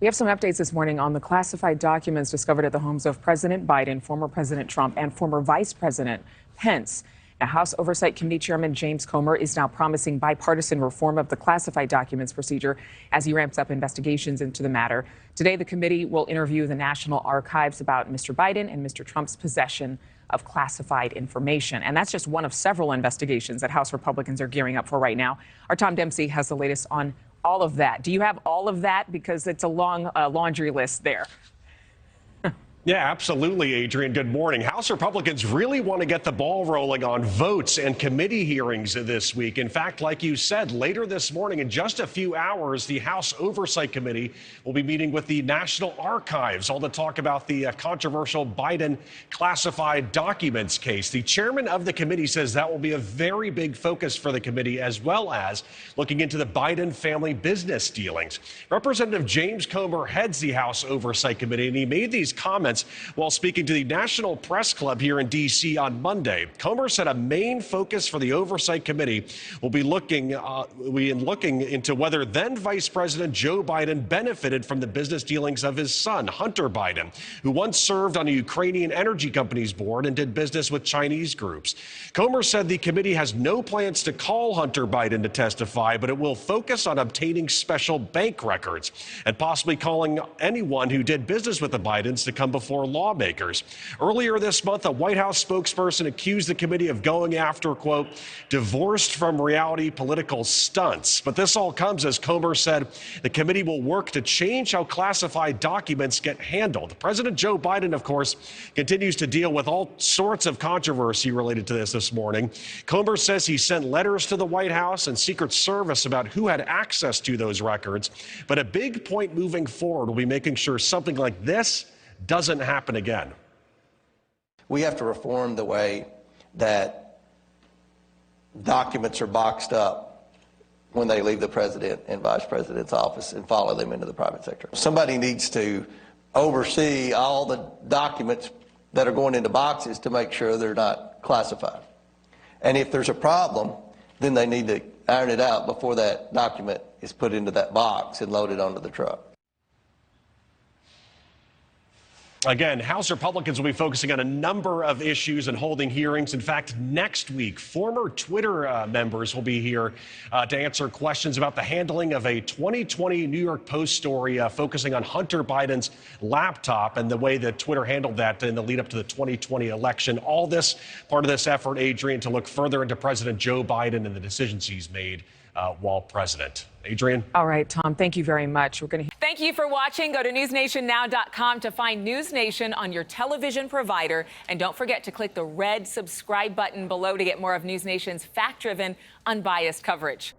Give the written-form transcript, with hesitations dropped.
We have some updates this morning on the classified documents discovered at the homes of President Biden, former President Trump, and former Vice President Pence. Now, House Oversight Committee Chairman James Comer is now promising bipartisan reform of the classified documents procedure as he ramps up investigations into the matter. Today, the committee will interview the National Archives about Mr. Biden and Mr. Trump's possession of classified information. And that's just one of several investigations that House Republicans are gearing up for right now. Our Tom Dempsey has the latest on all of that. Do you have all of that? Because it's a long laundry list there. Yeah, absolutely, Adrienne. Good morning. House Republicans really want to get the ball rolling on votes and committee hearings this week. In fact, like you said, later this morning, in just a few hours, the House Oversight Committee will be meeting with the National Archives, all to talk about the controversial Biden classified documents case. The chairman of the committee says that will be a very big focus for the committee, as well as looking into the Biden family business dealings. Representative James Comer heads the House Oversight Committee, and he made these comments while speaking to the National Press Club here in D.C. on Monday. Comer said a main focus for the Oversight Committee will be looking into whether then Vice President Joe Biden benefited from the business dealings of his son, Hunter Biden, who once served on a Ukrainian energy company's board and did business with Chinese groups. Comer said the committee has no plans to call Hunter Biden to testify, but it will focus on obtaining special bank records and possibly calling anyone who did business with the Bidens to come before lawmakers. Earlier this month, a White House spokesperson accused the committee of going after, quote, divorced from reality political stunts. But this all comes as Comer said the committee will work to change how classified documents get handled. President Joe Biden, of course, continues to deal with all sorts of controversy related to this morning. Comer says he sent letters to the White House and Secret Service about who had access to those records. But a big point moving forward will be making sure something like this doesn't happen again. We have to reform the way that documents are boxed up when they leave the president and vice president's office and follow them into the private sector. Somebody needs to oversee all the documents that are going into boxes to make sure they're not classified. And if there's a problem, then they need to iron it out before that document is put into that box and loaded onto the truck. Again, House Republicans will be focusing on a number of issues and holding hearings. In fact, next week, former Twitter members will be here to answer questions about the handling of a 2020 New York Post story focusing on Hunter Biden's laptop and the way that Twitter handled that in the lead up to the 2020 election. All this part of this effort, Adrienne, to look further into President Joe Biden and the decisions he's made while president. Adrienne? All right, Tom, thank you very much. Thank you for watching. Go to newsnationnow.com to find NewsNation on your television provider. And don't forget to click the red subscribe button below to get more of NewsNation's fact-driven, unbiased coverage.